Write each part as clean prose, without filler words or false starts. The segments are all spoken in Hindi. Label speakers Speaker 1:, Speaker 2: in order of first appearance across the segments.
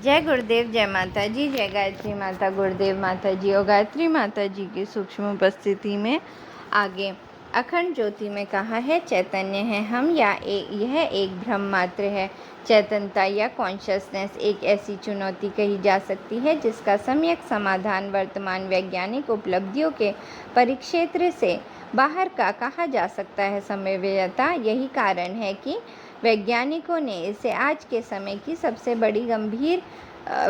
Speaker 1: जय गुरुदेव, जय माता जी, जय गायत्री माता, गुरुदेव माता जी और गायत्री माता जी की सूक्ष्म उपस्थिति में आगे अखंड ज्योति में कहा है, चैतन्य है हम या यह एक भ्रम मात्र है। चैतन्यता या कॉन्शसनेस एक ऐसी चुनौती कही जा सकती है जिसका सम्यक समाधान वर्तमान वैज्ञानिक उपलब्धियों के परिक्षेत्र से बाहर का कहा जा सकता है। संभाव्यता यही कारण है कि वैज्ञानिकों ने इसे आज के समय की सबसे बड़ी गंभीर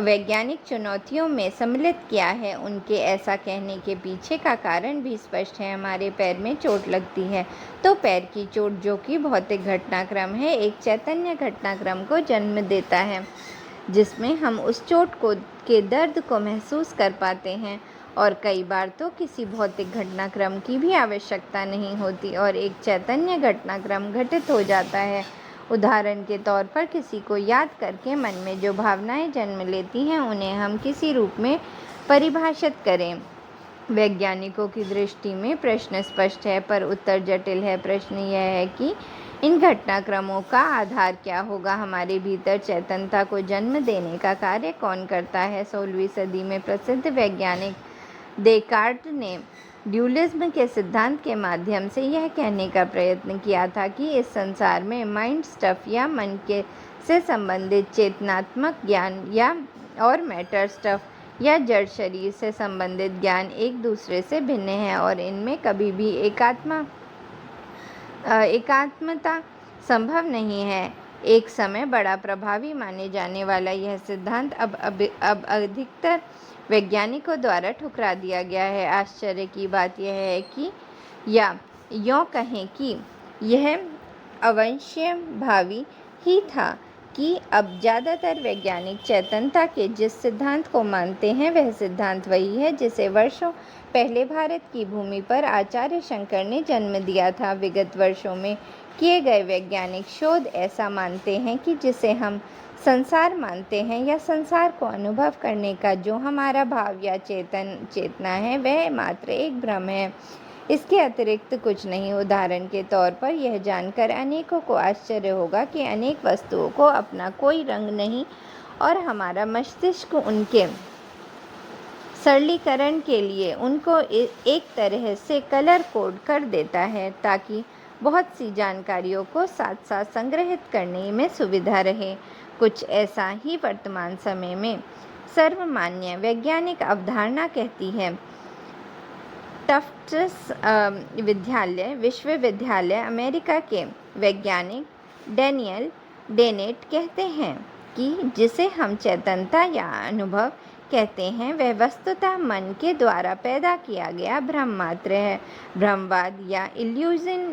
Speaker 1: वैज्ञानिक चुनौतियों में सम्मिलित किया है। उनके ऐसा कहने के पीछे का कारण भी स्पष्ट है। हमारे पैर में चोट लगती है तो पैर की चोट, जो कि भौतिक घटनाक्रम है, एक चैतन्य घटनाक्रम को जन्म देता है जिसमें हम उस चोट के दर्द को महसूस कर पाते हैं। और कई बार तो किसी भौतिक घटनाक्रम की भी आवश्यकता नहीं होती और एक चैतन्य घटनाक्रम घटित हो जाता है। उदाहरण के तौर पर किसी को याद करके मन में जो भावनाएं जन्म लेती हैं उन्हें हम किसी रूप में परिभाषित करें। वैज्ञानिकों की दृष्टि में प्रश्न स्पष्ट है पर उत्तर जटिल है। प्रश्न यह है कि इन घटनाक्रमों का आधार क्या होगा। हमारे भीतर चेतनता को जन्म देने का कार्य कौन करता है। 16वीं सदी में प्रसिद्ध वैज्ञानिक डेकार्ट ने ड्यूलिज्म के सिद्धांत के माध्यम से यह कहने का प्रयत्न किया था कि इस संसार में माइंड स्टफ या मन के से संबंधित चेतनात्मक ज्ञान या और मैटर स्टफ या जड़ शरीर से संबंधित ज्ञान एक दूसरे से भिन्न है और इनमें कभी भी एकात्मता संभव नहीं है। एक समय बड़ा प्रभावी माने जाने वाला यह सिद्धांत अब अधिकतर वैज्ञानिकों द्वारा ठुकरा दिया गया है। आश्चर्य की बात यह है कि या यूँ कहें कि यह अवश्यंभावी ही था कि अब ज़्यादातर वैज्ञानिक चेतनता के जिस सिद्धांत को मानते हैं वह सिद्धांत वही है जिसे वर्षों पहले भारत की भूमि पर आचार्य शंकर ने जन्म दिया था। विगत वर्षों में किए गए वैज्ञानिक शोध ऐसा मानते हैं कि जिसे हम संसार मानते हैं या संसार को अनुभव करने का जो हमारा भाव या चेतना है वह मात्र एक भ्रम है, इसके अतिरिक्त कुछ नहीं। उदाहरण के तौर पर यह जानकर अनेकों को आश्चर्य होगा कि अनेक वस्तुओं को अपना कोई रंग नहीं और हमारा मस्तिष्क उनके सरलीकरण के लिए उनको एक तरह से कलर कोड कर देता है ताकि बहुत सी जानकारियों को साथ साथ संग्रहित करने में सुविधा रहे। कुछ ऐसा ही वर्तमान समय में सर्वमान्य वैज्ञानिक अवधारणा कहती है। टफ्ट्स विश्वविद्यालय अमेरिका के वैज्ञानिक डैनियल डेनेट कहते हैं कि जिसे हम चेतनता या अनुभव कहते हैं वह वस्तुतः मन के द्वारा पैदा किया गया भ्रम मात्र है। भ्रमवाद या इल्यूजन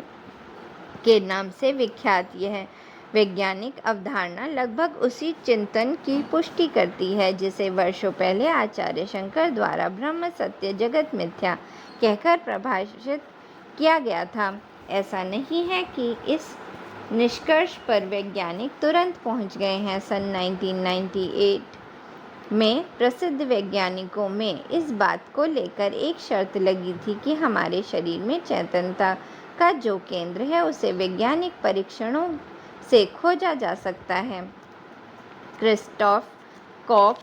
Speaker 1: के नाम से विख्यात यह वैज्ञानिक अवधारणा लगभग उसी चिंतन की पुष्टि करती है जिसे वर्षों पहले आचार्य शंकर द्वारा ब्रह्म सत्य जगत मिथ्या कहकर परिभाषित किया गया था। ऐसा नहीं है कि इस निष्कर्ष पर वैज्ञानिक तुरंत पहुंच गए हैं। सन 1998 में प्रसिद्ध वैज्ञानिकों में इस बात को लेकर एक शर्त लगी थी कि हमारे शरीर में चेतनता का जो केंद्र है उसे वैज्ञानिक परीक्षणों से खोजा जा सकता है। क्रिस्टोफ कॉक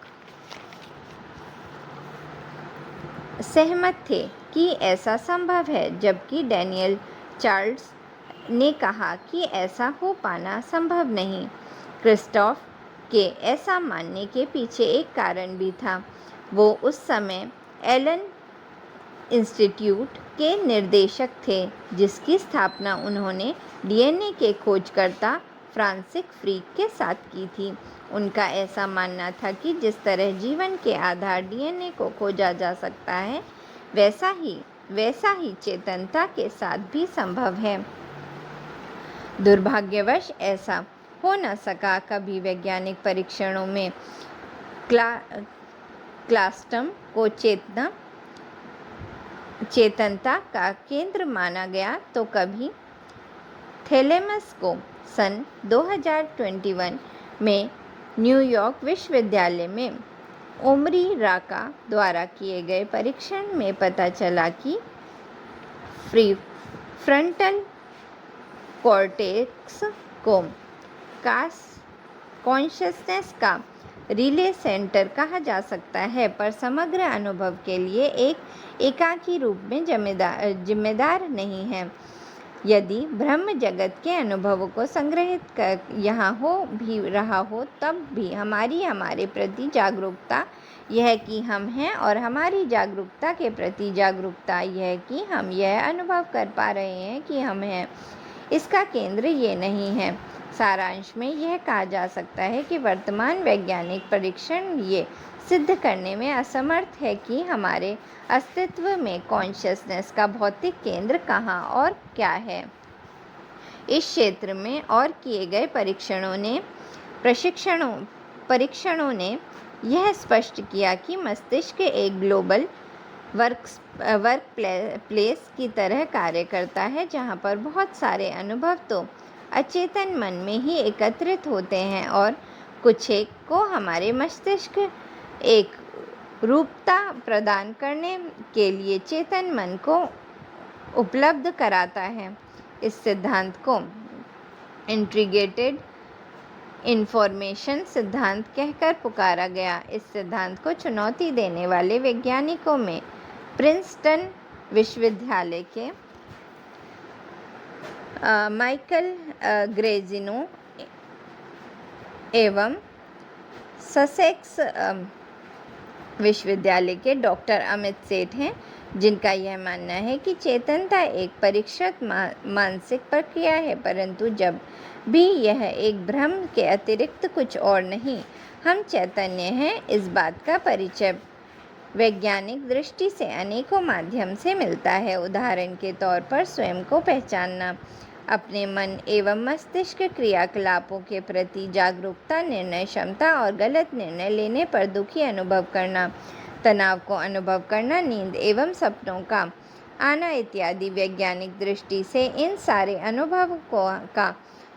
Speaker 1: सहमत थे कि ऐसा संभव है, जबकि डैनियल चार्ल्स ने कहा कि ऐसा हो पाना संभव नहीं। क्रिस्टोफ के ऐसा मानने के पीछे एक कारण भी था। वो उस समय एलन इंस्टीट्यूट के निर्देशक थे जिसकी स्थापना उन्होंने डीएनए के खोजकर्ता फ्रांसिस क्रिक के साथ की थी। उनका ऐसा मानना था कि जिस तरह जीवन के आधार डीएनए को खोजा जा सकता है वैसा ही चेतनता के साथ भी संभव है। दुर्भाग्यवश ऐसा हो न सका। कभी वैज्ञानिक परीक्षणों में क्लास्टम को चेतनता का केंद्र माना गया तो कभी थैलेमस को। सन 2021 में न्यूयॉर्क विश्वविद्यालय में ओमरी राका द्वारा किए गए परीक्षण में पता चला कि फ्रंटल कॉर्टेक्स को कॉन्शसनेस का रिले सेंटर कहा जा सकता है, पर समग्र अनुभव के लिए एक एकाकी रूप में जिम्मेदार नहीं है। यदि ब्रह्म जगत के अनुभवों को संग्रहित कर यहाँ हो भी रहा हो, तब भी हमारे प्रति जागरूकता यह कि हम हैं, और हमारी जागरूकता के प्रति जागरूकता यह कि हम यह अनुभव कर पा रहे हैं कि हम हैं, इसका केंद्र ये नहीं है। सारांश में यह कहा जा सकता है कि वर्तमान वैज्ञानिक परीक्षण ये सिद्ध करने में असमर्थ है कि हमारे अस्तित्व में कॉन्शियसनेस का भौतिक केंद्र कहाँ और क्या है। इस क्षेत्र में और किए गए परीक्षणों ने यह स्पष्ट किया कि मस्तिष्क एक ग्लोबल वर्क प्लेस की तरह कार्य करता है, जहाँ पर बहुत सारे अनुभव तो अचेतन मन में ही एकत्रित होते हैं और कुछ एक को हमारे मस्तिष्क एक रूपता प्रदान करने के लिए चेतन मन को उपलब्ध कराता है। इस सिद्धांत को इंटीग्रेटेड इंफॉर्मेशन सिद्धांत कहकर पुकारा गया। इस सिद्धांत को चुनौती देने वाले वैज्ञानिकों में प्रिंसटन विश्वविद्यालय के माइकल ग्रेजिनो एवं ससेक्स विश्वविद्यालय के डॉक्टर अमित सेठ हैं, जिनका यह मानना है कि चेतनता एक परीक्षित मानसिक प्रक्रिया है, परंतु जब भी यह एक भ्रम के अतिरिक्त कुछ और नहीं, हम चैतन्य हैं। इस बात का परिचय वैज्ञानिक दृष्टि से अनेकों माध्यम से मिलता है। उदाहरण के तौर पर स्वयं को पहचानना, अपने मन एवं मस्तिष्क क्रियाकलापों के प्रति जागरूकता, निर्णय क्षमता और गलत निर्णय लेने पर दुखी अनुभव करना, तनाव को अनुभव करना, नींद एवं सपनों का आना इत्यादि। वैज्ञानिक दृष्टि से इन सारे अनुभवों का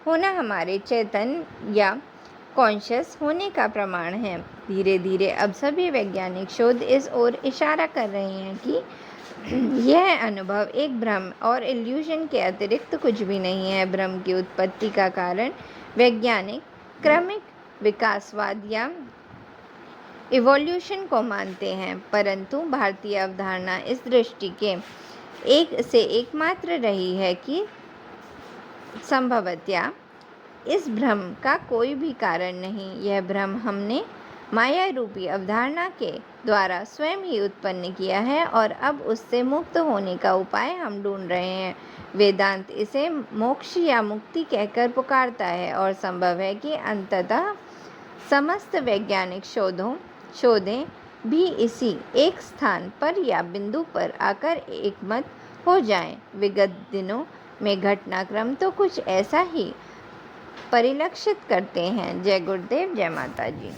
Speaker 1: होना हमारे चेतन या कॉन्शियस होने का प्रमाण है। धीरे धीरे अब सभी वैज्ञानिक शोध इस ओर इशारा कर रहे हैं कि यह अनुभव एक भ्रम और इल्यूजन के अतिरिक्त कुछ भी नहीं है। भ्रम की उत्पत्ति का कारण वैज्ञानिक क्रमिक विकासवाद या इवोल्यूशन को मानते हैं, परंतु भारतीय अवधारणा इस दृष्टि के एकमात्र रही है कि संभवतया इस भ्रम का कोई भी कारण नहीं। यह भ्रम हमने माया रूपी अवधारणा के द्वारा स्वयं ही उत्पन्न किया है और अब उससे मुक्त होने का उपाय हम ढूंढ रहे हैं। वेदांत इसे मोक्ष या मुक्ति कहकर पुकारता है और संभव है कि अंततः समस्त वैज्ञानिक शोधें भी इसी एक स्थान पर या बिंदु पर आकर एकमत हो जाएं। विगत दिनों में घटनाक्रम तो कुछ ऐसा ही परिलक्षित करते हैं। जय गुरुदेव, जय माता जी।